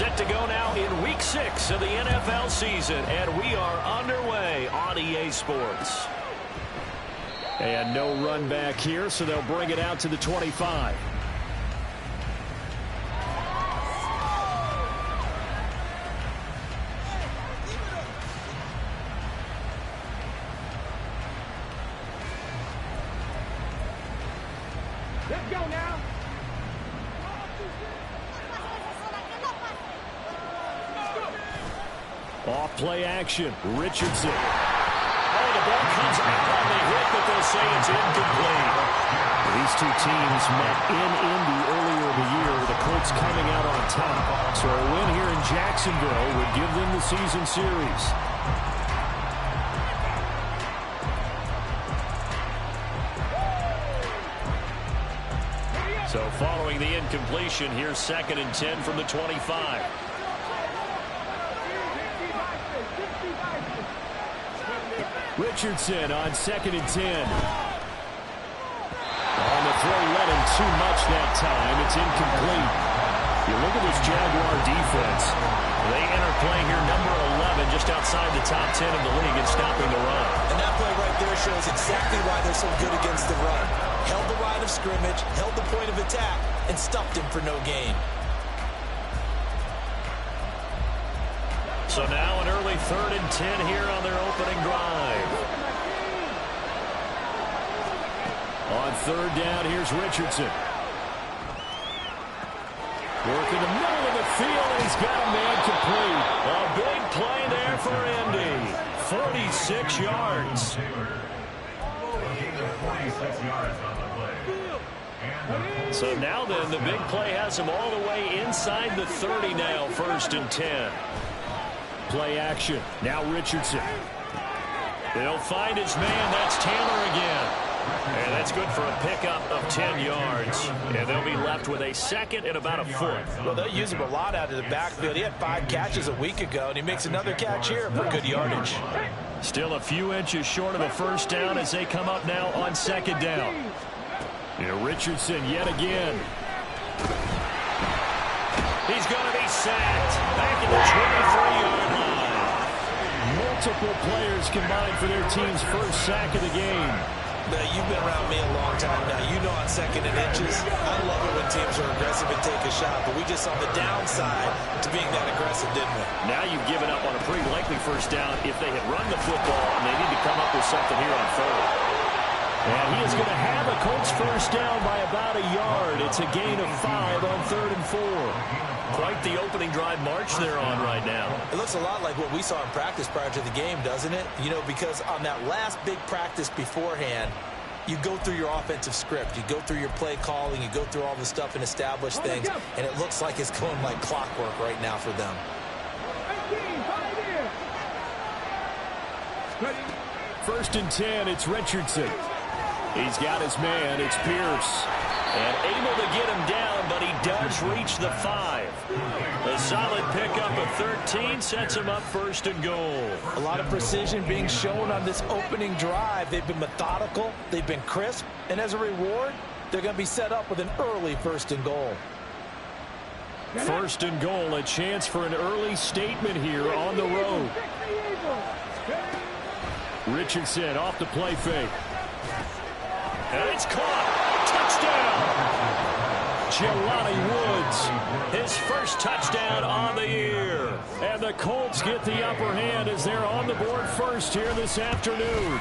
Set to go now in Week 6 of the NFL season, and we are underway on EA Sports. And no run back here, so they'll bring it out to the 25. Let's go now. Off play action. Richardson. Oh, the ball comes out on the hit, but they'll say it's incomplete. These two teams met in Indy earlier in the year, with the Colts coming out on top. So a win here in Jacksonville would give them the season series. So following the incompletion, here's 2nd and 10 from the 25. Richardson on 2nd and 10. On the throw, led him too much that time. It's incomplete. You look at this Jaguar defense. They enter play here number 11, just outside the top 10 of the league in stopping the run. And that play right there shows exactly why they're so good against the run. Held the line of scrimmage, held the point of attack, and stuffed him for no gain. So now an early 3rd and 10 here on their opening drive. On 3rd down, here's Richardson. Working the middle of the field, and he's got a man complete. A big play there for Indy. 46 yards. So now then, the big play has him all the way inside the 30 now, 1st and 10. Play action. Now Richardson. They'll find his man. That's Taylor again. And that's good for a pickup of 10 yards. And they'll be left with a 2nd and about a foot. Well, they'll use him a lot out of the backfield. He had 5 catches a week ago, and he makes another catch here for good yardage. Still a few inches short of a 1st down as they come up now on 2nd down. Here Richardson yet again. He's going to be sacked back at the 23-yard line. Multiple players combined for their team's 1st sack of the game. Now, you've been around me a long time now. You know on 2nd and inches, I love it when teams are aggressive and take a shot, but we just saw the downside to being that aggressive, didn't we? Now you've given up on a pretty likely 1st down if they had run the football, and they need to come up with something here on 3rd. And he is going to have a Colts 1st down by about a yard. It's a gain of 5 on 3rd and 4. Quite the opening drive march they're on right now. It looks a lot like what we saw in practice prior to the game, doesn't it? You know, because on that last big practice beforehand, you go through your offensive script. You go through your play calling. You go through all the stuff and establish things. And it looks like it's going like clockwork right now for them. 1st and 10, it's Richardson. He's got his man. It's Pierce. And able to get him down, but he does reach the 5. A solid pickup of 13 sets him up 1st and goal. A lot of precision being shown on this opening drive. They've been methodical. They've been crisp. And as a reward, they're going to be set up with an early 1st and goal. 1st and goal, a chance for an early statement here on the road. Richardson off the play fake. And it's caught. Touchdown! Jelani Woods, his 1st touchdown on the year. And the Colts get the upper hand as they're on the board 1st here this afternoon.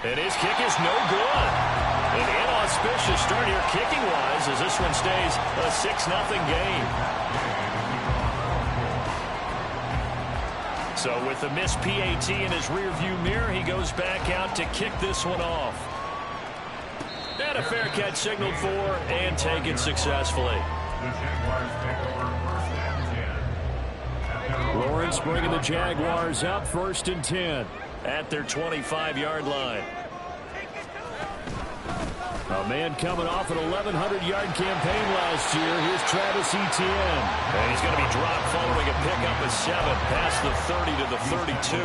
And his kick is no good. An inauspicious start here kicking-wise as this one stays a 6-0 game. So with the missed PAT in his rearview mirror, he goes back out to kick this one off. And a fair catch signaled for and taken successfully. Lawrence bringing the Jaguars up 1st and 10 at their 25-yard line. A A man coming off an 1,100-yard campaign last year. Here's Travis Etienne. And he's going to be dropped following a pickup of 7 past the 30 to the 32.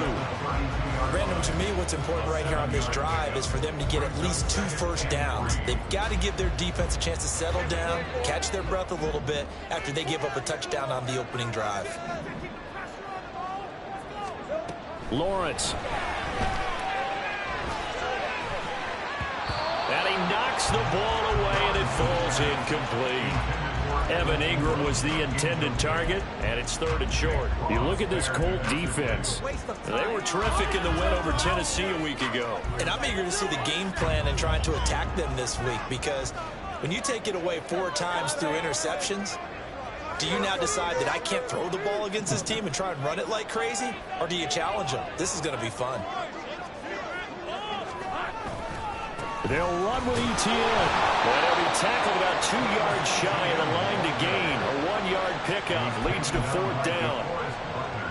Brandon, to me, what's important right here on this drive is for them to get at least 2 first downs. They've got to give their defense a chance to settle down, catch their breath a little bit after they give up a touchdown on the opening drive. Lawrence. And he knocks the ball away, and it falls incomplete. Evan Ingram was the intended target, and it's 3rd and short. You look at this Colt defense. They were terrific in the win over Tennessee a week ago. And I'm eager to see the game plan and trying to attack them this week, because when you take it away 4 times through interceptions, do you now decide that I can't throw the ball against this team and try and run it like crazy? Or do you challenge them? This is going to be fun. They'll run with Etienne. And he'll be tackled about 2 yards shy of the line to gain. A 1-yard pickup leads to 4th down.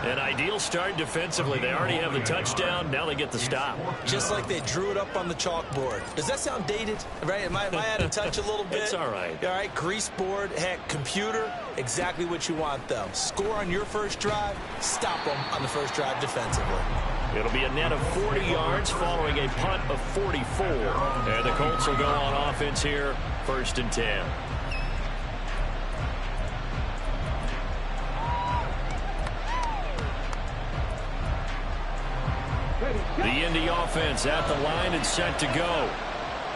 An ideal start defensively. They already have the touchdown. Now they get the stop. Just like they drew it up on the chalkboard. Does that sound dated? Right? Am I out of touch a little bit? It's all right. All right, grease board, heck, computer, exactly what you want, though. Score on your first drive, stop them on the first drive defensively. It'll be a net of 40 yards following a punt of 44. And the Colts will go on offense here, 1st and 10. The Indy offense at the line and set to go.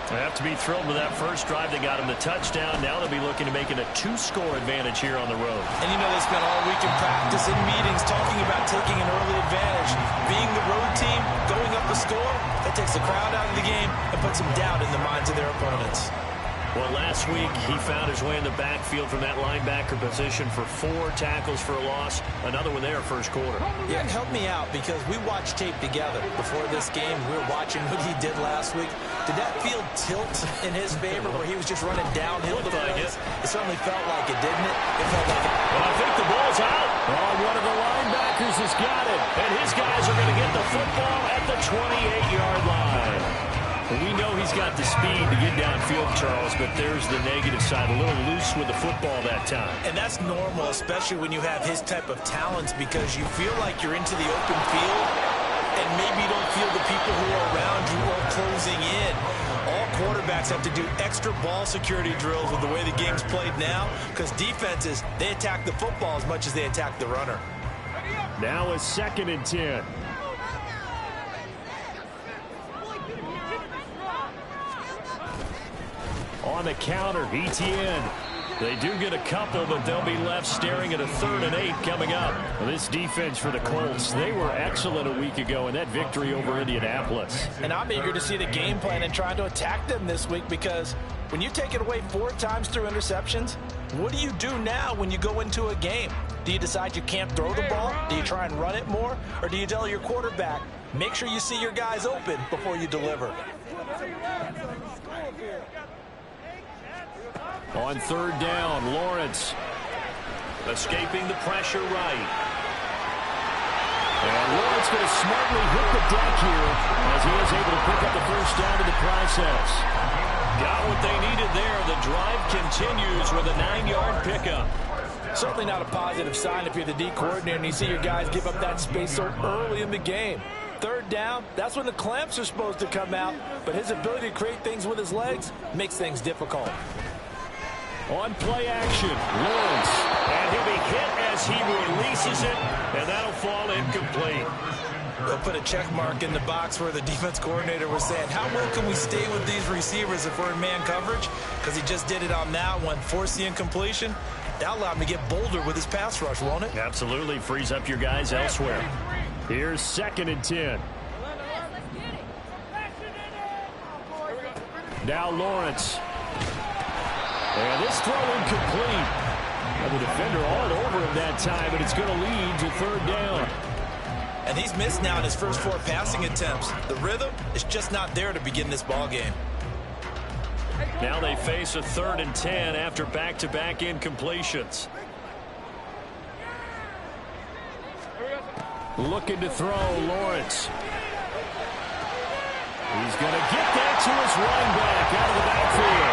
They have to be thrilled with that first drive. They got him the touchdown. Now they'll be looking to make it a 2-score advantage here on the road. And you know, they spent all week in practice and meetings talking about taking an early advantage. Being the road team, going up a score, that takes the crowd out of the game and puts some doubt in the minds of their opponents. Well, last week, he found his way in the backfield from that linebacker position for 4 tackles for a loss. Another one there, first quarter. Yeah, help me out, because we watched tape together before this game. We were watching what he did last week. Did that field tilt in his favor where he was just running downhill the place? It certainly felt like it, didn't it? It felt like it. Well, I think the ball's out. Oh, one of the linebackers has got it. And his guys are going to get the football at the 28-yard line. We know he's got the speed to get downfield, Charles, but there's the negative side. A little loose with the football that time. And that's normal, especially when you have his type of talents, because you feel like you're into the open field and maybe you don't feel the people who are around you are closing in. All quarterbacks have to do extra ball security drills with the way the game's played now, because defenses, they attack the football as much as they attack the runner. Now a 2nd and 10. On the counter, Etienne. They do get a couple, but they'll be left staring at a 3rd and 8 coming up. Well, this defense for the Colts, they were excellent a week ago in that victory over Indianapolis. And I'm eager to see the game plan and trying to attack them this week, because when you take it away 4 times through interceptions, what do you do now when you go into a game? Do you decide you can't throw the ball? Do you try and run it more? Or do you tell your quarterback, make sure you see your guys open before you deliver? On 3rd down, Lawrence escaping the pressure right. And Lawrence going to smartly hit the deck here as he is able to pick up the first down in the process. Got what they needed there. The drive continues with a 9-yard pickup. Certainly not a positive sign if you're the D coordinator and you see your guys give up that space so early in the game. 3rd down, that's when the clamps are supposed to come out, but his ability to create things with his legs makes things difficult. On play action, Lawrence, and he'll be hit as he releases it, and that'll fall incomplete. They'll put a check mark in the box where the defense coordinator was saying, how well can we stay with these receivers if we're in man coverage? Because he just did it on that one, forced the incompletion. That'll allow him to get bolder with his pass rush, won't it? Absolutely, frees up your guys elsewhere. Here's 2nd and 10. Now Lawrence. And this throw incomplete. And the defender all over him that time, but it's going to lead to 3rd down. And he's missed now in his first 4 passing attempts. The rhythm is just not there to begin this ball game. Now they face a 3rd and 10 after back-to-back incompletions. Looking to throw, Lawrence. He's going to get that to his running back out of the backfield.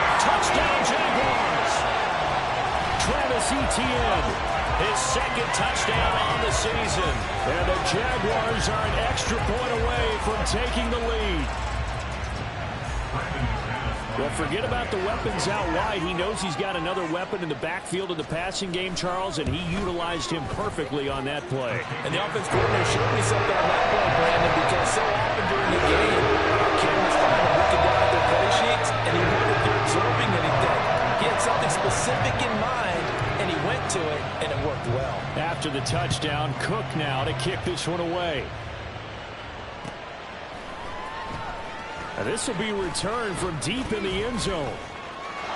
Travis Etienne, his second touchdown on the season. And the Jaguars are an extra point away from taking the lead. Well, forget about the weapons out wide. He knows he's got another weapon in the backfield of the passing game, Charles, and he utilized him perfectly on that play. And the offense coordinator showed me something on that play, Brandon, because so often during the game, cameras find him looking down at their play sheets, and he wondered if they're absorbing anything. He had something specific in mind, and he went to it, and it worked well. After the touchdown, Cook now to kick this one away. And this will be returned from deep in the end zone.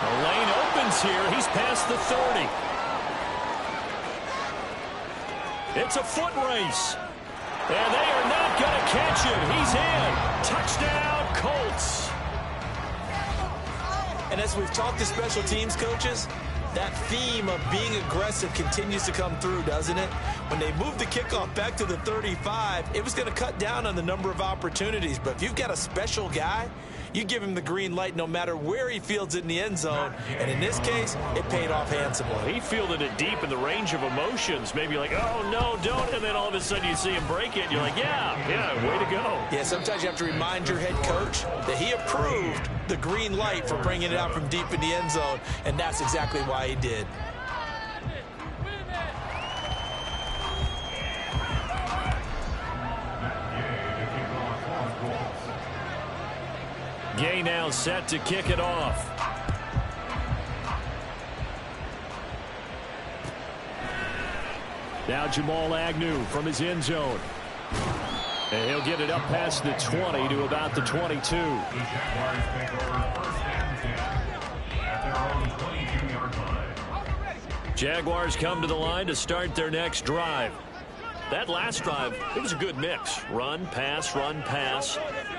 The lane opens here. He's past the 30. It's a foot race. And they are not going to catch him. He's in. Touchdown, Colts. And as we've talked to special teams coaches, that theme of being aggressive continues to come through, doesn't it? When they moved the kickoff back to the 35, it was going to cut down on the number of opportunities. But if you've got a special guy, you give him the green light no matter where he fields it in the end zone. And in this case, it paid off handsomely. He fielded it deep in the range of emotions. Maybe like, oh, no, don't. And then all of a sudden you see him break it. And you're like, yeah, way to go. Yeah, sometimes you have to remind your head coach that he approved the green light for bringing it out from deep in the end zone. And that's exactly why he did. Gay now set to kick it off. Now Jamal Agnew from his end zone. And he'll get it up past the 20 to about the 22. Jaguars come to the line to start their next drive. That last drive, it was a good mix. Run, pass,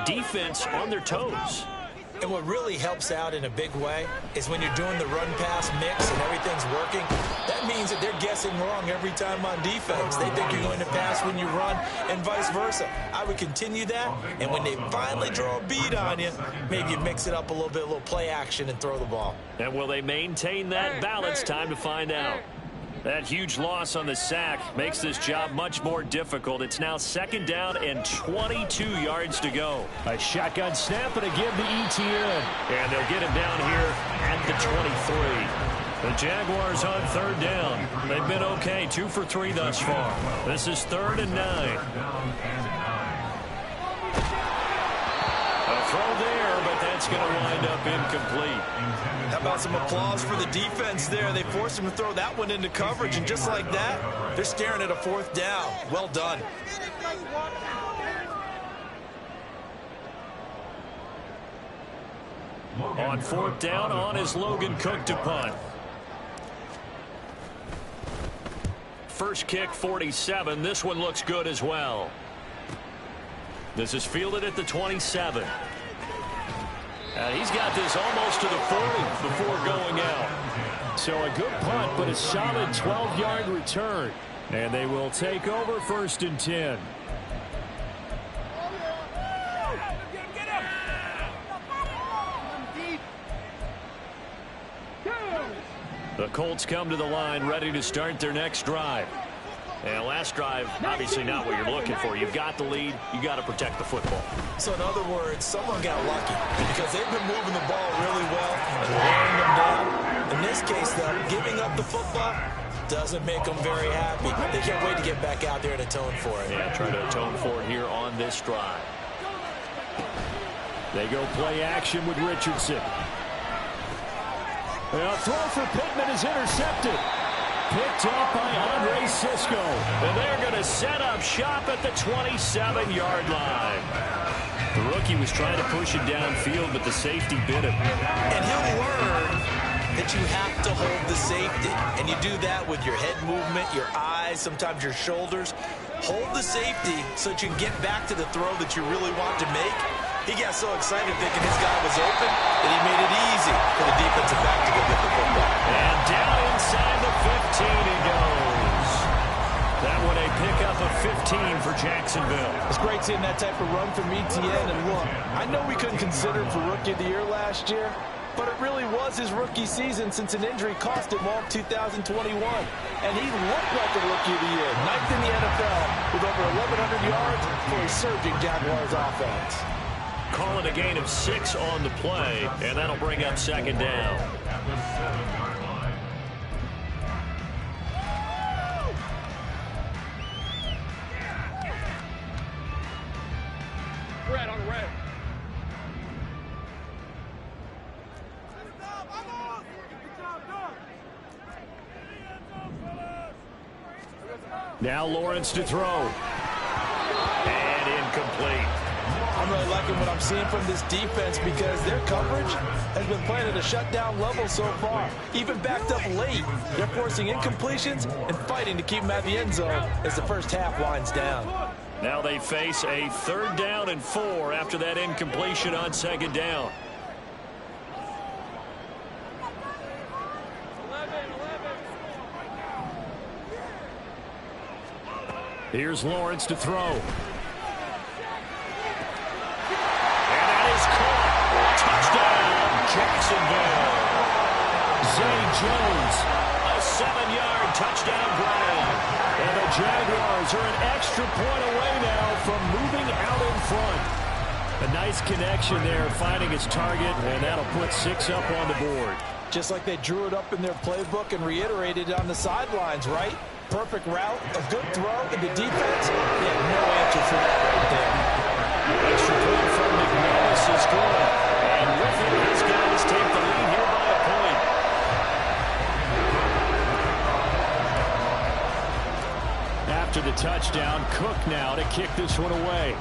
defense on their toes. And what really helps out in a big way is when you're doing the run-pass mix and everything's working, that means that they're guessing wrong every time on defense. They think you're going to pass when you run and vice versa. I would continue that, and when they finally draw a bead on you, maybe you mix it up a little bit, a little play action, and throw the ball. And will they maintain that balance? Time to find out. That huge loss on the sack makes this job much more difficult. It's now 2nd down and 22 yards to go. A shotgun snap and a give to Etienne. And they'll get him down here at the 23. The Jaguars on 3rd down. They've been okay, 2 for 3 thus far. This is 3rd and 9. A throw there, but that's going to wind up incomplete. How about some applause for the defense there? They forced him to throw that one into coverage, and just like that, they're staring at a 4th down. Well done. On 4th down, on is Logan Cook to punt. First kick, 47. This one looks good as well. This is fielded at the 27. He's got this almost to the 40 before going out. So a good punt, but a solid 12-yard return. And they will take over 1st and 10. The Colts come to the line ready to start their next drive. And last drive, obviously not what you're looking for. You've got the lead. You got to protect the football. So in other words, someone got lucky because they've been moving the ball really well and wearing them down. In this case, though, giving up the football doesn't make them very happy. They can't wait to get back out there and atone for it. Yeah, try to atone for it here on this drive. They go play action with Richardson. A throw for Pittman is intercepted. Picked up by Andre Sisco. And they're going to set up shop at the 27-yard line. The rookie was trying to push it downfield, but the safety bit him. And he'll learn that you have to hold the safety. And you do that with your head movement, your eyes, sometimes your shoulders. Hold the safety so that you can get back to the throw that you really want to make. He got so excited thinking his guy was open that he made it easy for the defensive back to go get the football. And down inside the 15 he goes. That one a pickup of 15 for Jacksonville. It's great seeing that type of run from Etienne. And look, I know we couldn't consider him for Rookie of the Year last year, but it really was his rookie season since an injury cost him all 2021. And he looked like the Rookie of the Year, ninth in the NFL with over 1,100 yards for a surging Jaguars offense. Calling a gain of 6 on the play, and that'll bring up second down. Red on red. Now Lawrence to throw. And incomplete. I'm really liking what I'm seeing from this defense because their coverage has been playing at a shutdown level so far. Even backed up late, they're forcing incompletions and fighting to keep them at the end zone as the first half winds down. Now they face a 3rd down and 4 after that incompletion on second down. Here's Lawrence to throw. And that is caught. Touchdown, Jacksonville. Zay Jones, a 7-yard touchdown grab. And the Jaguars are an extra point away now from moving out in front. A nice connection there, finding his target, and that'll put 6 up on the board. Just like they drew it up in their playbook and reiterated it on the sidelines, right? Perfect route, a good throw, and the defense, they had no answer for that right there. Extra point from McManus is good. And with it, these guys take the lead here by a point. After the touchdown, Cook now to kick this one away.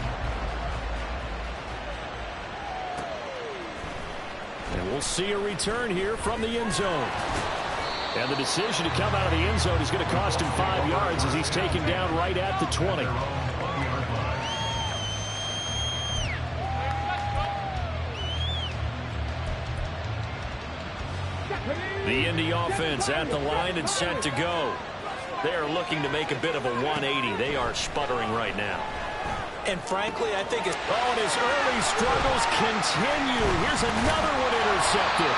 And we'll see a return here from the end zone. And the decision to come out of the end zone is going to cost him 5 yards as he's taken down right at the 20. The Indy offense at the line and set to go. They are looking to make a bit of a 180. They are sputtering right now. And frankly, I think it's... Oh, and his early struggles continue. Here's another one intercepted.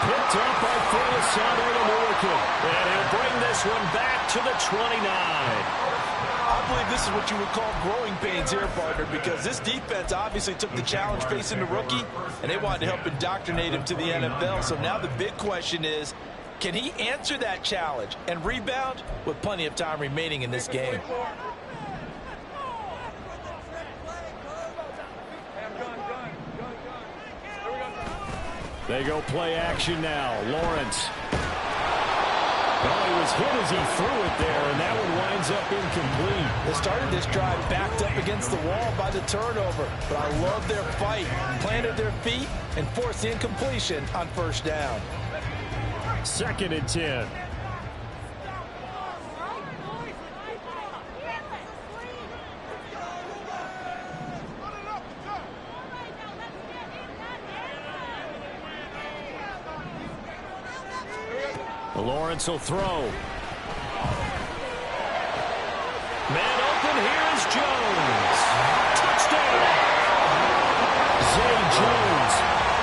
Picked up by Felisano American. And he'll bring this one back to the 29. I believe this is what you would call growing pains here, partner, because this defense obviously took the challenge facing the rookie, and they wanted to help indoctrinate him to the NFL. So now the big question is, can he answer that challenge and rebound with plenty of time remaining in this game? They go play action now. Lawrence. Oh, he was hit as he threw it there, and that one winds up incomplete. They started this drive backed up against the wall by the turnover, but I love their fight. Planted their feet and forced the incompletion on first down. 2nd and 10. Lawrence will throw. Man open, here's Jones. Touchdown! Zay Jones.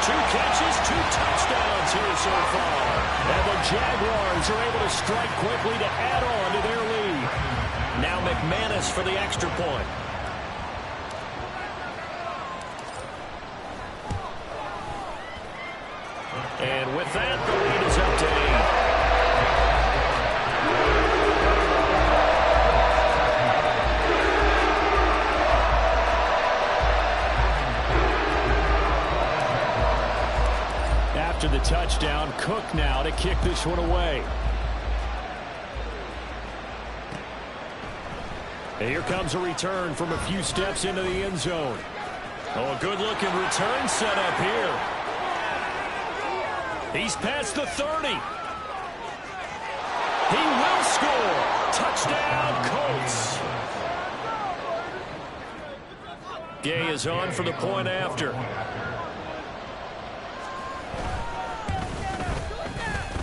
2 catches, 2 touchdowns here so far. And the Jaguars are able to strike quickly to add on to their lead. Now McManus for the extra point. And with that, the lead is up to 8. After the touchdown, Cook now to kick this one away. And here comes a return from a few steps into the end zone. Oh, a good-looking return set up here. He's past the 30. He will score. Touchdown, Colts. Gay is on for the point after.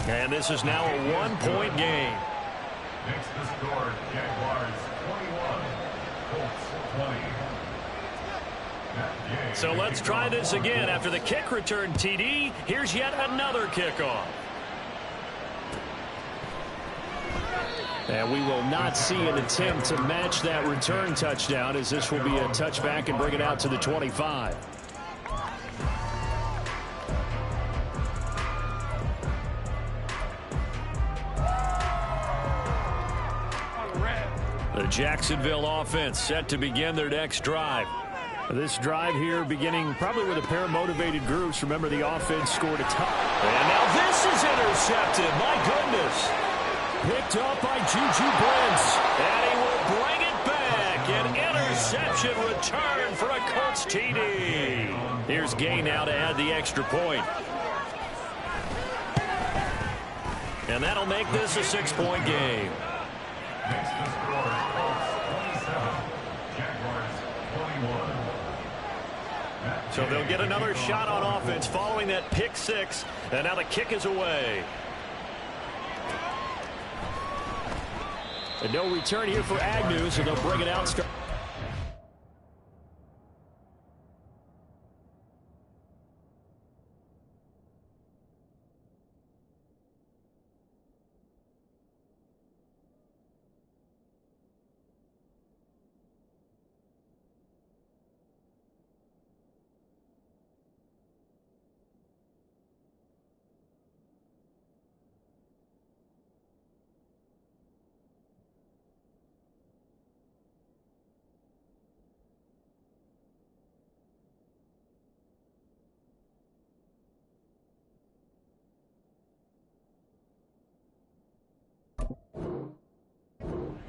And this is now a 1-point game. Next to score, Jaguars 21, Colts 20. So let's try this again. After the kick return TD, here's yet another kickoff. And we will not see an attempt to match that return touchdown, as this will be a touchback and bring it out to the 25. The Jacksonville offense set to begin their next drive. This drive here beginning probably with a pair of motivated groups. Remember, the offense scored a touchdown. And now this is intercepted. My goodness. Picked up by Juju Brents. And he will bring it back. An interception return for a Colts TD. Here's Gay now to add the extra point. And that'll make this a 6-point game. Next to score, Colts 27, Jaguars 21. So they'll get another shot on offense following that pick six. And now the kick is away. And no return here for Agnew, so they'll bring it out.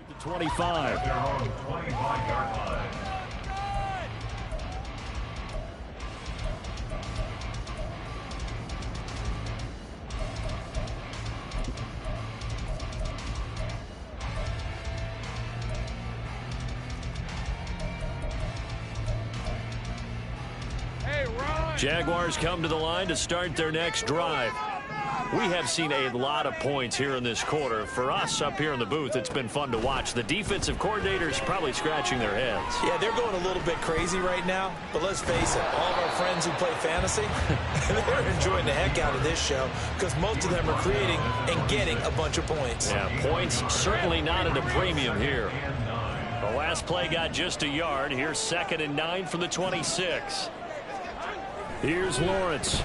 The 25. Their own 25-yard line. Jaguars come to the line to start their next drive. We have seen a lot of points here in this quarter. For us up here in the booth, it's been fun to watch. The defensive coordinators probably scratching their heads. Yeah, they're going a little bit crazy right now. But let's face it, all of our friends who play fantasy, they're enjoying the heck out of this show because most of them are creating and getting a bunch of points. Yeah, points certainly not at a premium here. The last play got just a yard. Here's 2nd and 9 from the 26. Here's Lawrence.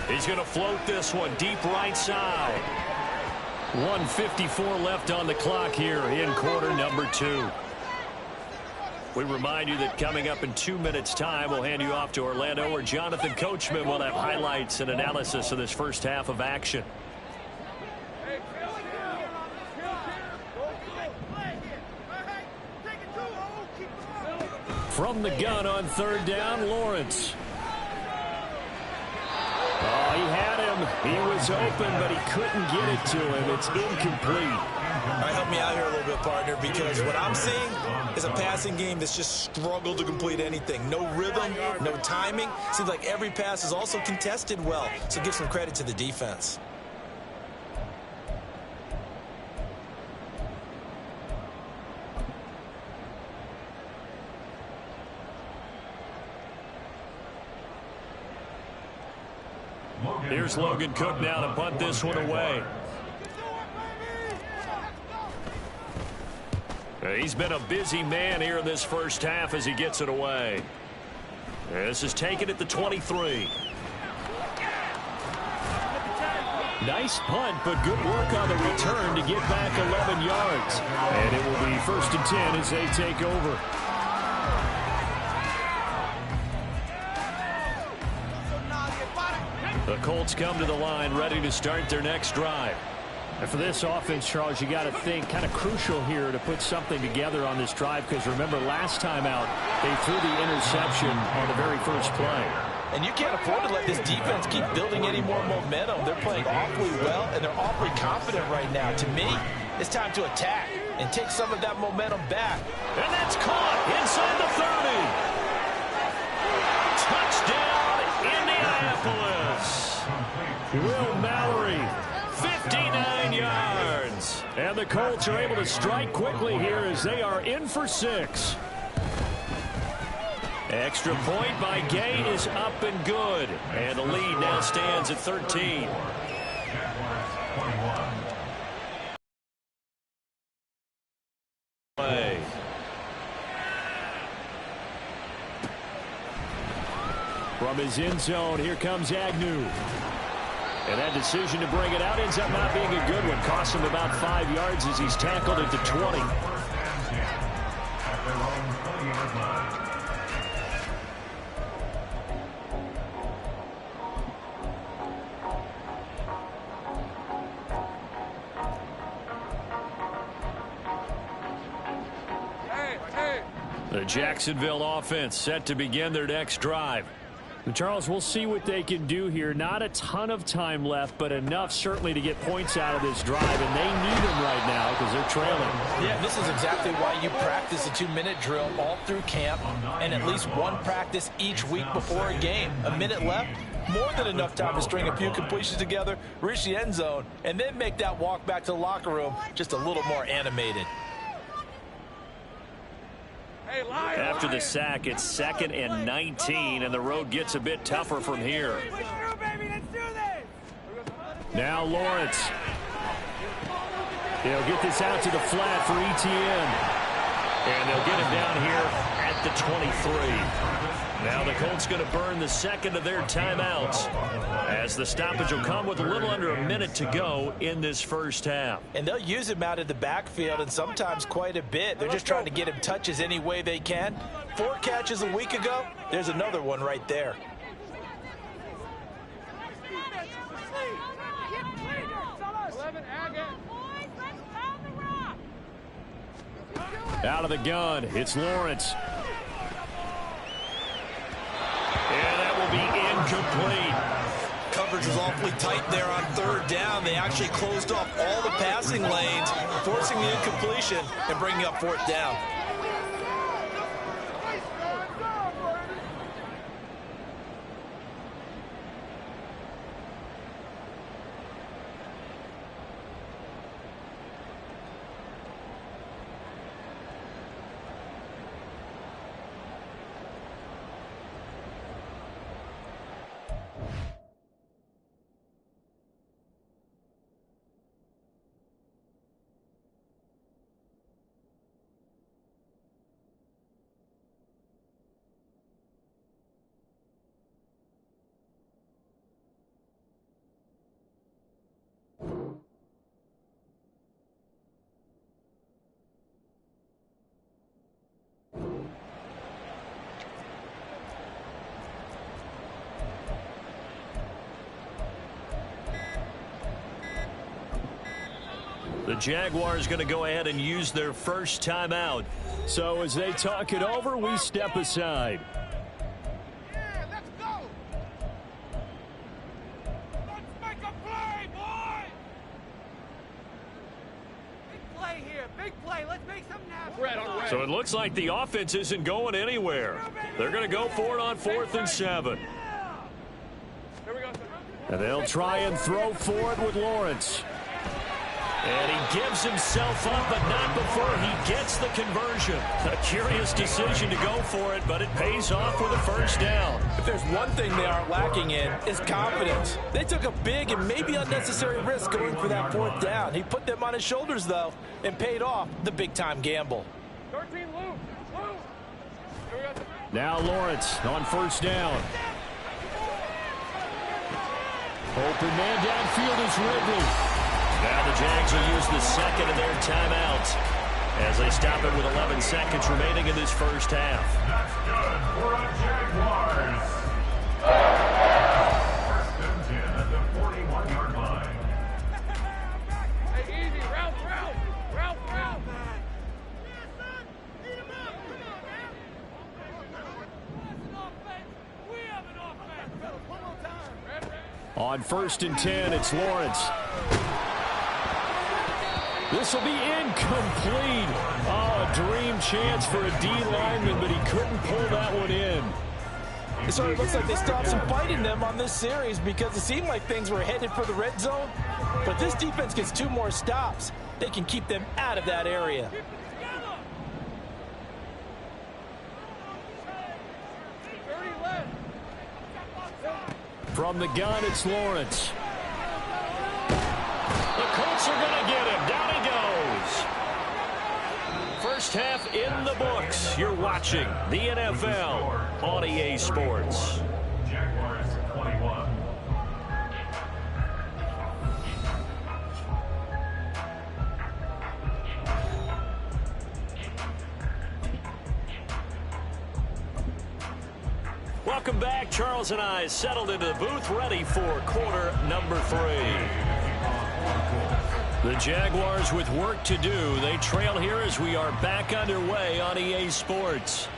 He's going to float this one deep right side. 1:54 left on the clock here in quarter number 2. We remind you that coming up in 2 minutes' time, we'll hand you off to Orlando, where Jonathan Coachman will have highlights and analysis of this first half of action. From the gun on 3rd down, Lawrence. Oh, he had him. He was open, but he couldn't get it to him. It's incomplete. All right, help me out here a little bit, partner, because what I'm seeing is a passing game that's just struggled to complete anything. No rhythm, no timing. Seems like every pass is also contested well, so give some credit to the defense. Here's Logan Cook now to punt this one away. He's been a busy man here in this first half as he gets it away. This is taken at the 23. Nice punt, but good work on the return to get back 11 yards. And it will be 1st and 10 as they take over. The Colts come to the line ready to start their next drive. And for this offense, Charles, you got to think kind of crucial here to put something together on this drive, because remember last time out they threw the interception on the very first play. And you can't afford to let this defense keep building any more momentum. They're playing awfully well, and they're awfully confident right now. To me, it's time to attack and take some of that momentum back. And that's caught inside the 30. Touchdown, Indianapolis. Will Mallory, 59 yards. And the Colts are able to strike quickly here as they are in for 6. Extra point by Gay is up and good. And the lead now stands at 13. Jaguars 21. Play. From his end zone, here comes Agnew. And that decision to bring it out ends up not being a good one. Costs him about 5 yards as he's tackled at the 20. First and 10 at their own 20-yard line. The Jacksonville offense set to begin their next drive. Charles, we'll see what they can do here. Not a ton of time left, but enough certainly to get points out of this drive, and they need them right now because they're trailing. Yeah, this is exactly why you practice a 2-minute drill all through camp and at least one practice each week before a game. A minute left, more than enough time to string a few completions together, reach the end zone, and then make that walk back to the locker room just a little more animated. After the sack, it's 2nd and 19, and the road gets a bit tougher from here. Now Lawrence. They'll get this out to the flat for ETN. And they'll get him down here at the 23. Now the Colts going to burn the second of their timeouts, as the stoppage will come with a little under a minute to go in this first half. And they'll use him out of the backfield, and sometimes quite a bit. They're just trying to get him touches any way they can. 4 catches a week ago. There's another one right there. Out of the gun, it's Lawrence. And that will be incomplete. Coverage was awfully tight there on 3rd down. They actually closed off all the passing lanes, forcing the incompletion and bringing up 4th down. The Jaguars going to go ahead and use their first timeout. So as they talk it over, we step aside. Yeah, let's go. Let's make a play, boy. Big play here. Big play. Let's make something happen. So it looks like the offense isn't going anywhere. They're going to go for it on 4th and 7. And they'll try and throw for it with Lawrence. And he gives himself up, but not before he gets the conversion. A curious decision to go for it, but it pays off with a first down. If there's one thing they aren't lacking in, it's confidence. They took a big and maybe unnecessary risk going for that 4th down. He put them on his shoulders, though, and paid off the big-time gamble. 13 loose. Now Lawrence on first down. Open man downfield is Ridley. Now the Jags will use the second of their timeouts as they stop it with 11 seconds remaining in this first half. That's good for the Jaguars. First and 10 at the 41-yard line. Hey, easy. Ralph. We have an offense. One more time. On 1st and 10, it's Lawrence. This will be incomplete. Oh, a dream chance for a D lineman, but he couldn't pull that one in. So it looks like they stopped some fighting them on this series because it seemed like things were headed for the red zone. But this defense gets 2 more stops. They can keep them out of that area. From the gun, it's Lawrence. The Colts are going to get him. Down he goes. First half in the books. You're watching the NFL on EA Sports. Jaguars 21. Welcome back. Charles and I settled into the booth, ready for quarter number 3. The Jaguars with work to do. They trail here as we are back underway on EA Sports.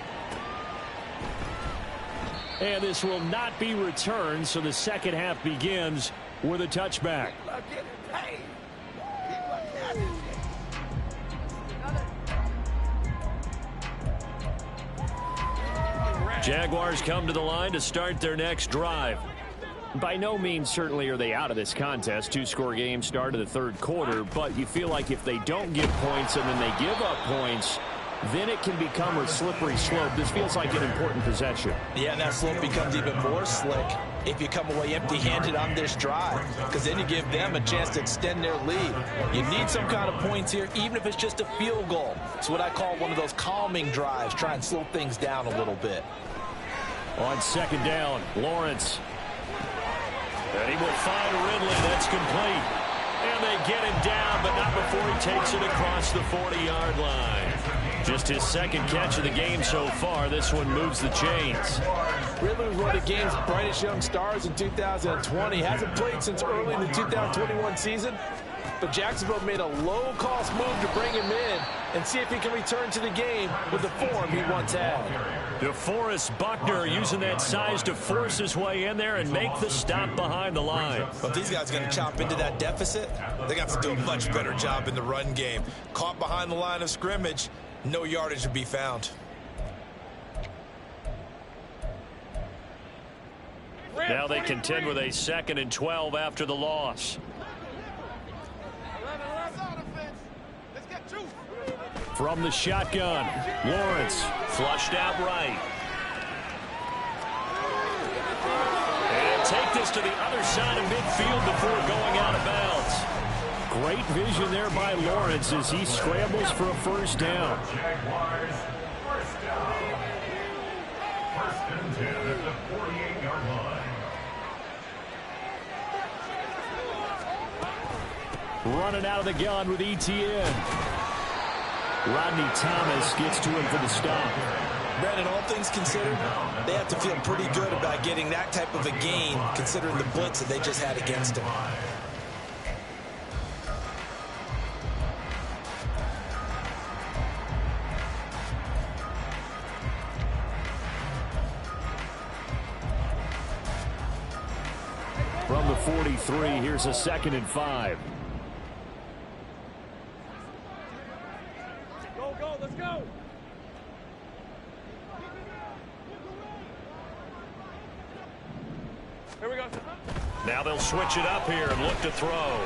And this will not be returned, so the second half begins with a touchback. Jaguars come to the line to start their next drive. By no means certainly are they out of this contest. 2-score game start of the third quarter, but you feel like if they don't get points and then they give up points, then it can become a slippery slope. This feels like an important possession. Yeah, and that slope becomes even more slick if you come away empty-handed on this drive, because then you give them a chance to extend their lead. You need some kind of points here, even if it's just a field goal. It's what I call one of those calming drives, try and slow things down a little bit. On second down, Lawrence. And he will find Ridley. That's complete. And they get him down, but not before he takes it across the 40-yard line. Just his second catch of the game so far. This one moves the chains. Ridley was one of the game's brightest young stars in 2020. Hasn't played since early in the 2021 season. But Jacksonville made a low-cost move to bring him in and see if he can return to the game with the form he once had. DeForest Buckner using that size to force his way in there and make the stop behind the line. But these guys are going to chop into that deficit. They got to do a much better job in the run game. Caught behind the line of scrimmage, no yardage to be found. Now they contend with a 2nd and 12 after the loss. From the shotgun, Lawrence flushed out right. And take this to the other side of midfield before going out of bounds. Great vision there by Lawrence as he scrambles for a first down. Jaguars first down. First and 10 at the 48-yard line. Running out of the gun with ETN. Rodney Thomas gets to him for the stop. Brandon, all things considered, they have to feel pretty good about getting that type of a gain, considering the blitz that they just had against him. From the 43, here's a 2nd and 5. Let's go. Here we go. Now they'll switch it up here and look to throw.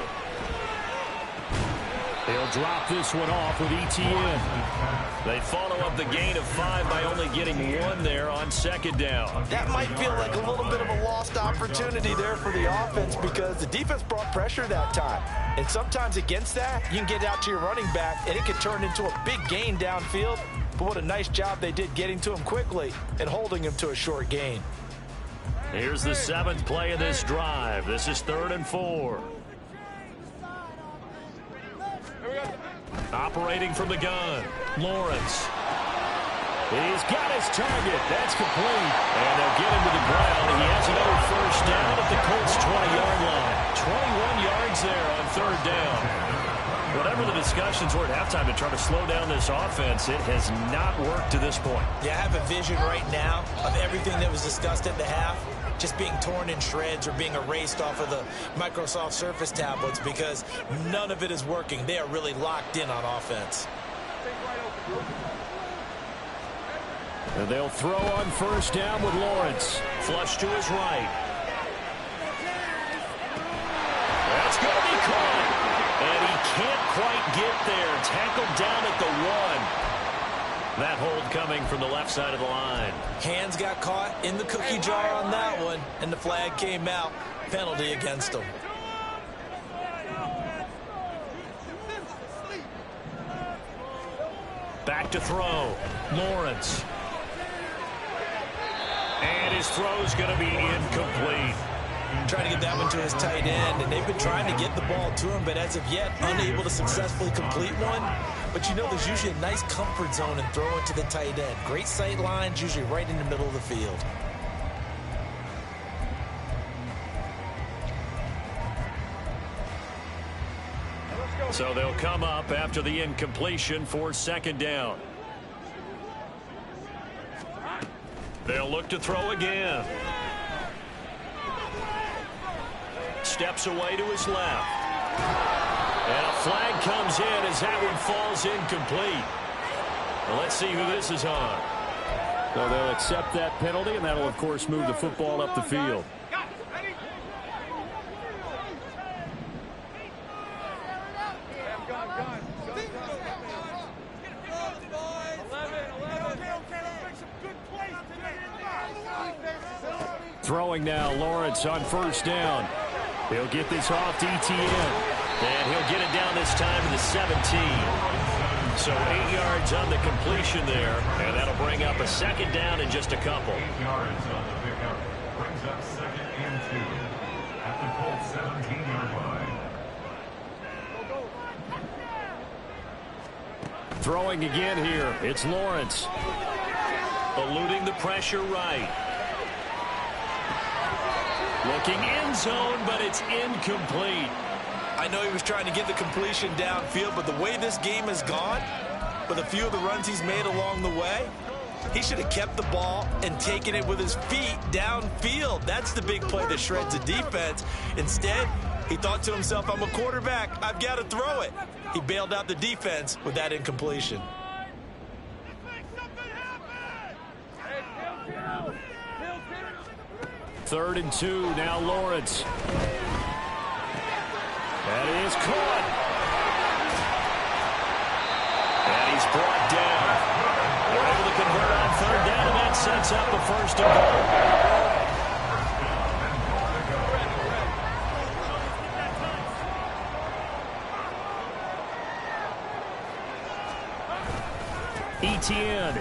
They'll drop this one off with ETN. They follow up the gain of 5 by only getting 1 there on 2nd down. That might feel like a little bit of a lost opportunity there for the offense because the defense brought pressure that time. And sometimes against that, you can get out to your running back, and it can turn into a big gain downfield. But what a nice job they did getting to him quickly and holding him to a short gain. Here's the 7th play of this drive. This is 3rd and 4. Operating from the gun, Lawrence. He's got his target. That's complete. And they'll get him to the ground. He has another first down at the Colts' 20-yard line. 21 yards there on 3rd down. Whatever the discussions were at halftime to try to slow down this offense, it has not worked to this point. Yeah, I have a vision right now of everything that was discussed at the half just being torn in shreds or being erased off of the Microsoft Surface tablets because none of it is working. They are really locked in on offense. And they'll throw on first down with Lawrence. Flush to his right. That's going to be caught. And he can't quite get there. Tackled down at the 1. That hold coming from the left side of the line. Hands got caught in the cookie jar on that one, and the flag came out. Penalty against him. Back to throw. Lawrence. And his throw's going to be incomplete. Trying to get that one to his tight end, and they've been trying to get the ball to him, but as of yet, unable to successfully complete one. But you know there's usually a nice comfort zone in throwing to the tight end. Great sight lines, usually right in the middle of the field. So they'll come up after the incompletion for second down. They'll look to throw again. Steps away to his left. And a flag comes in as that one falls incomplete. Well, let's see who this is on. So they'll accept that penalty, and that'll, of course, move the football up the field. Throwing now, Lawrence on first down. He'll get this off to ETN. And he'll get it down this time to the 17. So 8 yards on the completion there. And that'll bring up a second down in just a couple. 8 yards on the pickup. Brings up 2nd and 2 at the Colts 17-yard line. Throwing again here. It's Lawrence. Eluding the pressure right. Looking end zone, but it's incomplete. I know he was trying to get the completion downfield, but the way this game has gone, with a few of the runs he's made along the way, he should have kept the ball and taken it with his feet downfield. That's the big play that shreds the defense. Instead, he thought to himself, I'm a quarterback. I've got to throw it. He bailed out the defense with that incompletion. 3rd and 2, now Lawrence. That is caught. And he's brought down. They're able to convert on 3rd down, and that sets up a 1st and goal. ETN.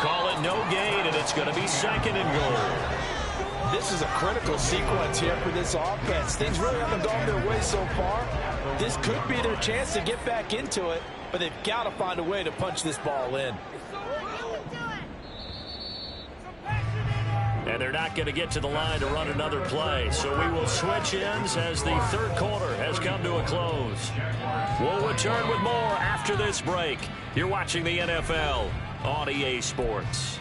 Call it no gain, and it's going to be 2nd and goal. This is a critical sequence here for this offense. Things really haven't gone their way so far. This could be their chance to get back into it, but they've got to find a way to punch this ball in. And they're not going to get to the line to run another play. So we will switch ends as the 3rd quarter has come to a close. We'll return with more after this break. You're watching the NFL on EA Sports.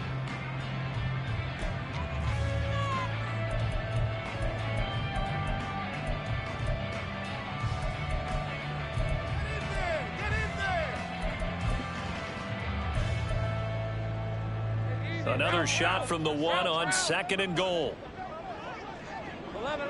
Another shot from the 1 on 2nd and goal. 11.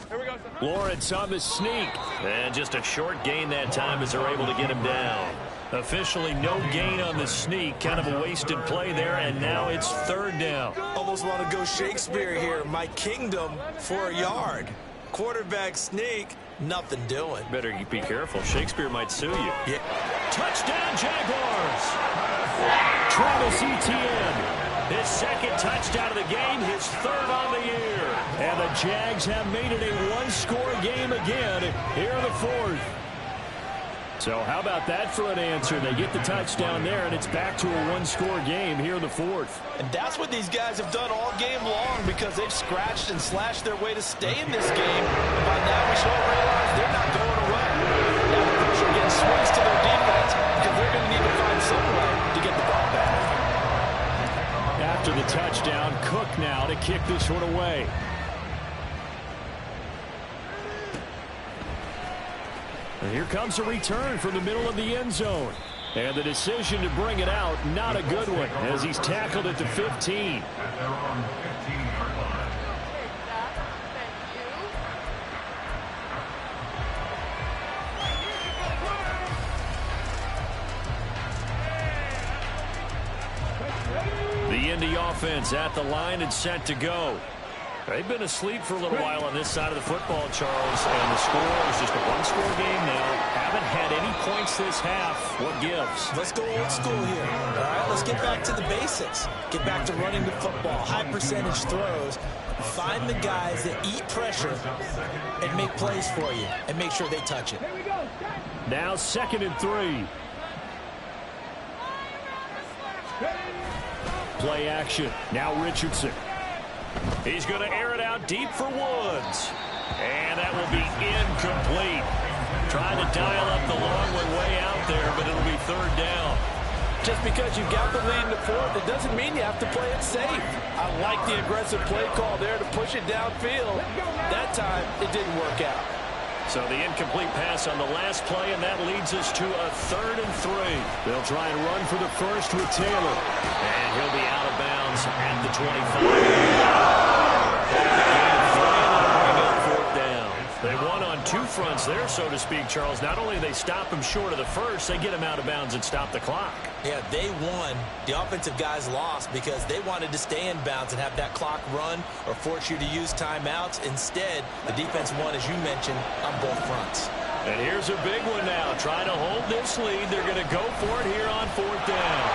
Here we go. Lawrence on the sneak. And just a short gain that time as they're able to get him down. Officially no gain on the sneak. Kind of a wasted play there, and now it's 3rd down. Almost want to go Shakespeare here. My kingdom for a yard. Quarterback sneak, nothing doing. Better be careful. Shakespeare might sue you. Yeah. Touchdown, Jaguars. Travis Etienne. His 2nd touchdown of the game, his 3rd on the year. And the Jags have made it a one-score game again here in the 4th. So how about that for an answer? They get the touchdown there, and it's back to a one-score game here in the 4th. And that's what these guys have done all game long because they've scratched and slashed their way to stay in this game. And by now we should all realize they're not going away. Now the pressure again swings to their defense because they're going to need to find some way to get the ball back. After the touchdown, Cook now to kick this one away. And here comes a return from the middle of the end zone. And the decision to bring it out, not a good one, as he's tackled at the 15. At their own 15-yard line. offense at the line and set to go. They've been asleep for a little while on this side of the football, Charles, and the score is just a one-score game now. Haven't had any points this half. What gives? Let's go old school here. All right, let's get back to the basics. Get back to running the football, high percentage throws. Find the guys that eat pressure and make plays for you and make sure they touch it. Now 2nd and 3. Play action. Now Richardson. He's going to air it out deep for Woods. And that will be incomplete. Trying to dial up the long one way out there, but it'll be 3rd down. Just because you've got the lead in the 4th, it doesn't mean you have to play it safe. I like the aggressive play call there to push it downfield. That time, it didn't work out. So the incomplete pass on the last play, and that leads us to a 3rd and 3. They'll try and run for the first with Taylor. And he'll be out of bounds at the 25. Fourth down. They won on 2 fronts there, so to speak, Charles. Not only do they stop him short of the first, they get him out of bounds and stop the clock. Yeah, they won. The offensive guys lost because they wanted to stay in bounds and have that clock run or force you to use timeouts. Instead, the defense won, as you mentioned, on both fronts. And here's a big one now. Trying to hold this lead. They're going to go for it here on 4th down.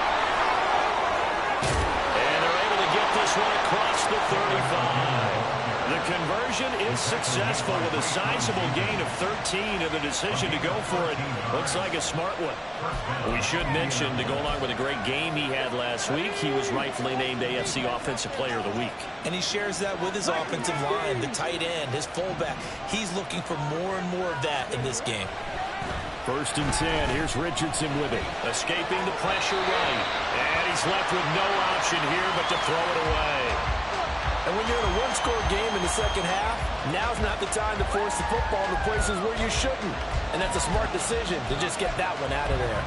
And they're able to get this one across the 35. The conversion is successful with a sizable gain of 13, and the decision to go for it looks like a smart one. We should mention, to go along with a great game he had last week, he was rightfully named AFC Offensive Player of the Week. And he shares that with his offensive line, the tight end, his fullback. He's looking for more and more of that in this game. 1st and 10. Here's Richardson with it. Escaping the pressure right. And he's left with no option here but to throw it away. And when you're in a one-score game in the 2nd half, now's not the time to force the football to places where you shouldn't. And that's a smart decision to just get that one out of there.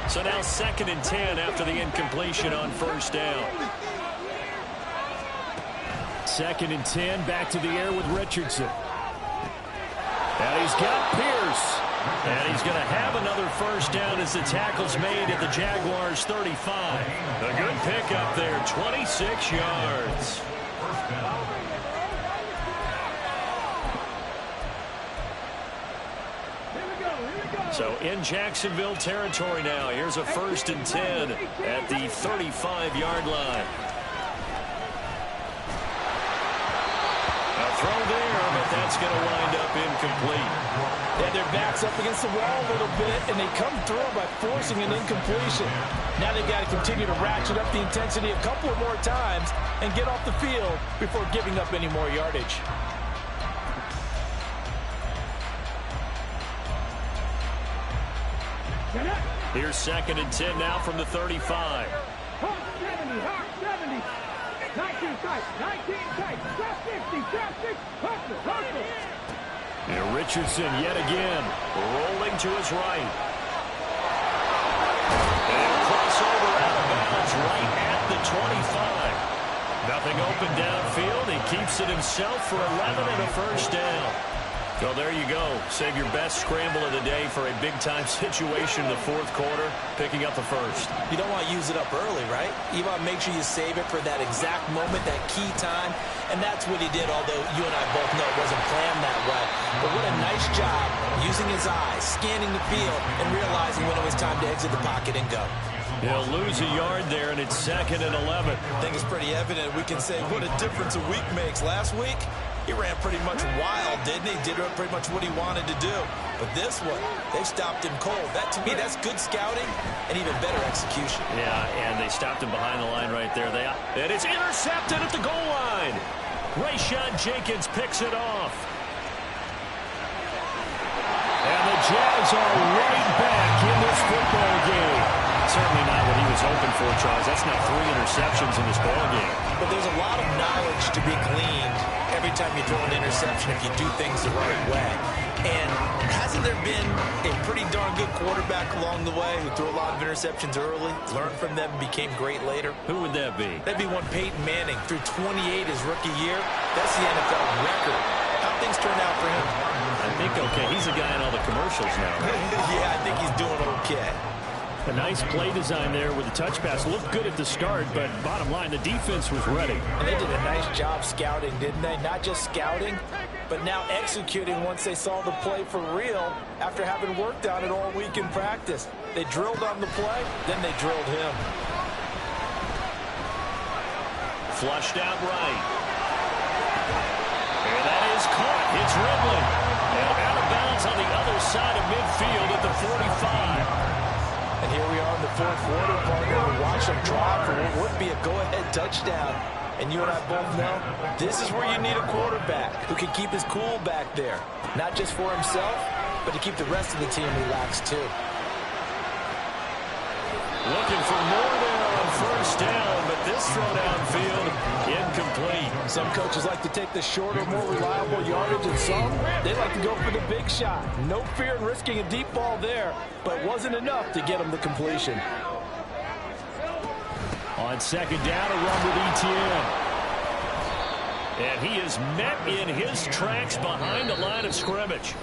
So now 2nd and 10 after the incompletion on 1st down. 2nd and 10, back to the air with Richardson. And he's got Pierce. And he's going to have another 1st down as the tackle's made at the Jaguars' 35. A good pickup there, 26 yards. So in Jacksonville territory now. Here's a 1st and 10 at the 35-yard line. A throw there, but that's going to wind up incomplete. Yeah, their back's up against the wall a little bit, and they come through by forcing an incompletion. Now they've got to continue to ratchet up the intensity a couple of more times and get off the field before giving up any more yardage. Here's 2nd and 10 now from the 35. 70, 19 tight, 19 tight, drop 50, drop 6, hustle. And Richardson yet again rolling to his right. And crossover out of bounds right at the 25. Nothing open downfield. He keeps it himself for 11 and a 1st down. Well, there you go. Save your best scramble of the day for a big-time situation in the 4th quarter, picking up the 1st. You don't want to use it up early, right? You want to make sure you save it for that exact moment, that key time. And that's what he did, although you and I both know it wasn't planned that way. But what a nice job using his eyes, scanning the field, and realizing when it was time to exit the pocket and go. He'll lose a yard there, and it's 2nd and 11. I think it's pretty evident. We can say what a difference a week makes. Last week, he ran pretty much wild, didn't he? Did pretty much what he wanted to do. But this one, they stopped him cold. That, to me, that's good scouting and even better execution. Yeah, and they stopped him behind the line right there. And it's intercepted at the goal line. Rayshon Jenkins picks it off. And the Jags are right back in this football game. Certainly not what he was hoping for, Charles. That's now 3 interceptions in this ball game. But there's a lot of knowledge to be gleaned every time you throw an interception if you do things the right way. And hasn't there been a pretty darn good quarterback along the way who threw a lot of interceptions early, learned from them, and became great later? Who would that be? That'd be one Peyton Manning. Threw 28 his rookie year. That's the NFL record. How things turned out for him? I think okay. He's the guy in all the commercials now. Yeah, I think he's doing okay. A nice play design there with the touch pass. Looked good at the start, but bottom line, the defense was ready. And they did a nice job scouting, didn't they? Not just scouting, but now executing once they saw the play for real after having worked on it all week in practice. They drilled on the play, then they drilled him. Flushed out right. And that is caught. It's Ridley. And out of bounds on the other side of midfield at the 45. And here we are in the fourth quarter, partner. We watch them drive for what would be a go-ahead touchdown. And you and I both know this is where you need a quarterback who can keep his cool back there. Not just for himself, but to keep the rest of the team relaxed too. Looking for more there on first down, but this throw downfield incomplete. Some coaches like to take the shorter, more reliable yardage, and some, they like to go for the big shot. No fear in risking a deep ball there, but it wasn't enough to get him the completion. On second down, a run with Etienne. And he is met in his tracks behind the line of scrimmage.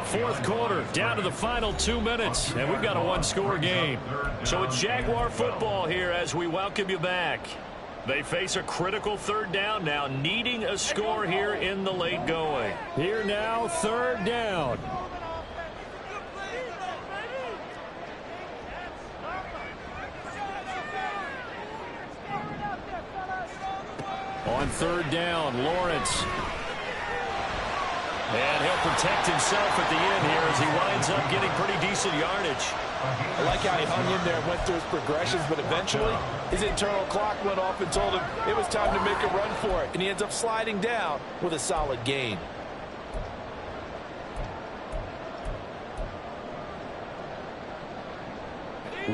Fourth quarter, down to the final 2 minutes, and we've got a one-score game. So it's Jaguar football here as we welcome you back. They face a critical third down now, needing a score here in the late going. Here now, third down. On third down, Lawrence. And he'll protect himself at the end here as he winds up getting pretty decent yardage. I like how he hung in there and went through his progressions, but eventually his internal clock went off and told him it was time to make a run for it. And he ends up sliding down with a solid gain.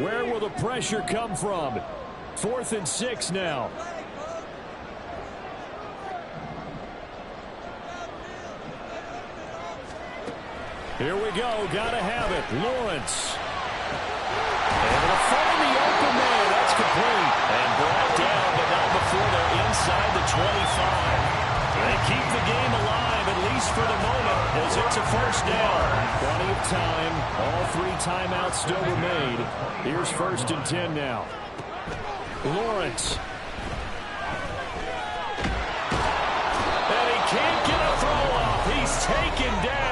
Where will the pressure come from? 4th and 6 now. Here we go. Gotta have it. Lawrence. Able to find the open man. That's complete. And brought down, but not before they're inside the 25. They keep the game alive, at least for the moment, as it's a first down. Plenty of time. All 3 timeouts still remain. Here's 1st and 10 now. Lawrence. And he can't get a throw off. He's taken down.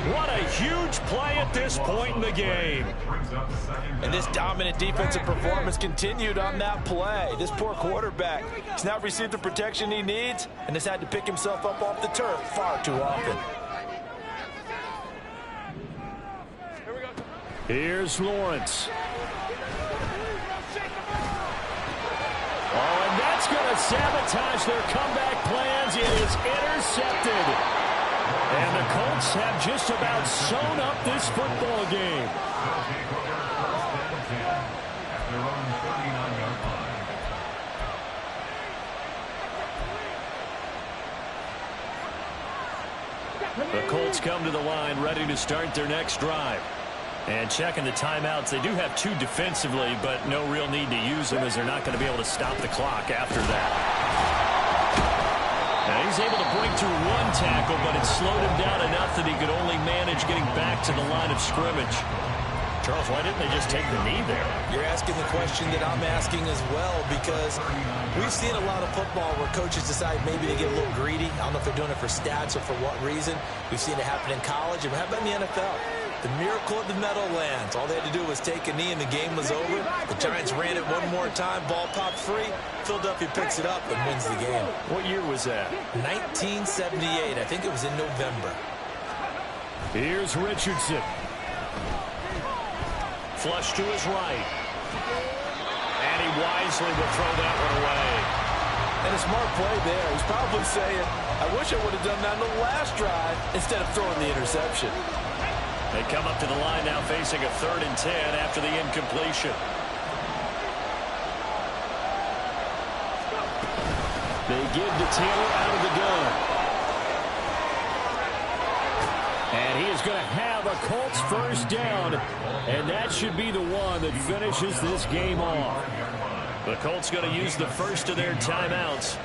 What a huge play at this point in the game. And this dominant defensive performance continued on that play. This poor quarterback has not received the protection he needs and has had to pick himself up off the turf far too often. Here's Lawrence. Oh, and that's going to sabotage their comeback plans. It is intercepted. And the Colts have just about sewn up this football game. The Colts come to the line ready to start their next drive. And checking the timeouts, they do have 2 defensively, but no real need to use them as they're not going to be able to stop the clock after that. Now he's able to break through 1 tackle, but it slowed him down enough that he could only manage getting back to the line of scrimmage. Charles, why didn't they just take the knee there? You're asking the question that I'm asking as well, because we've seen a lot of football where coaches decide maybe they get a little greedy. I don't know if they're doing it for stats or for what reason. We've seen it happen in college. And how about in the NFL? The miracle of the Meadowlands. All they had to do was take a knee and the game was over. The Giants ran it one more time. Ball popped free. Philadelphia picks it up and wins the game. What year was that? 1978. I think it was in November. Here's Richardson. Flush to his right. And he wisely will throw that one away. And a smart play there. He's probably saying, I wish I would have done that in the last drive instead of throwing the interception. They come up to the line now facing a 3rd and 10 after the incompletion. They give to Taylor out of the gun. And he is going to have a Colts first down. And that should be the one that finishes this game off. The Colts going to use the first of their timeouts.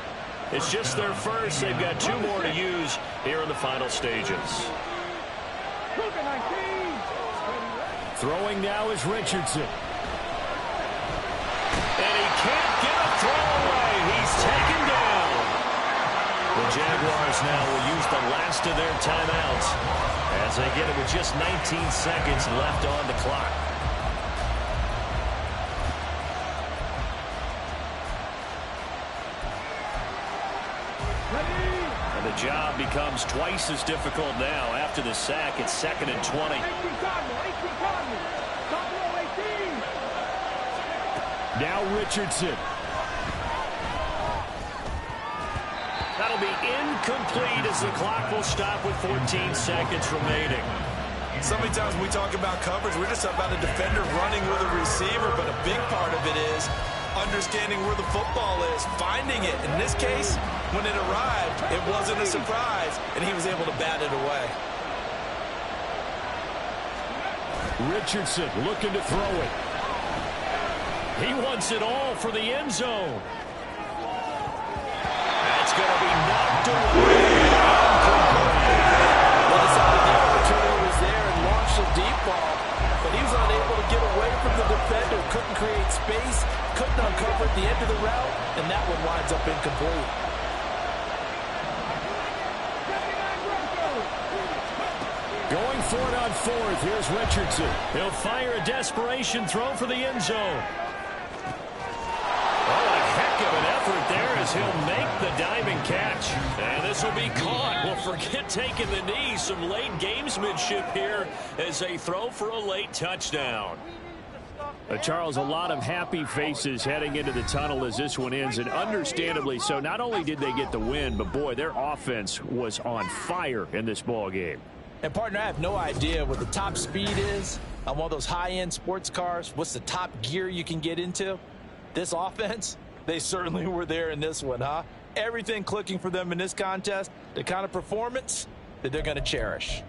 It's just their first. They've got 2 more to use here in the final stages. Throwing now is Richardson. And he can't get a throw away. He's taken down. The Jaguars now will use the last of their timeouts as they get it with just 19 seconds left on the clock. And the job becomes twice as difficult now after the sack. It's 2nd and 20. Now Richardson. That'll be incomplete as the clock will stop with 14 seconds remaining. So many times when we talk about coverage, we're just about a defender running with a receiver, but a big part of it is understanding where the football is, finding it. In this case, when it arrived, it wasn't a surprise, and he was able to bat it away. Richardson looking to throw it. He wants it all for the end zone. That's going to be knocked away. They decided the opportunity was there and launched a deep ball, but he was unable to get away from the defender. Couldn't create space, couldn't uncover at the end of the route, and that one winds up incomplete. Going for it on 4th. Here's Richardson. He'll fire a desperation throw for the end zone. Oh, a heck of an effort there as he'll make the diving catch. And this will be caught. Well, forget taking the knee. Some late gamesmanship here as they throw for a late touchdown. Charles, a lot of happy faces heading into the tunnel as this one ends, and understandably so. Not only did they get the win, but, boy, their offense was on fire in this ball game. And, partner, I have no idea what the top speed is on one of those high-end sports cars. What's the top gear you can get into? This offense, they certainly were there in this one, huh? Everything clicking for them in this contest, the kind of performance that they're going to cherish.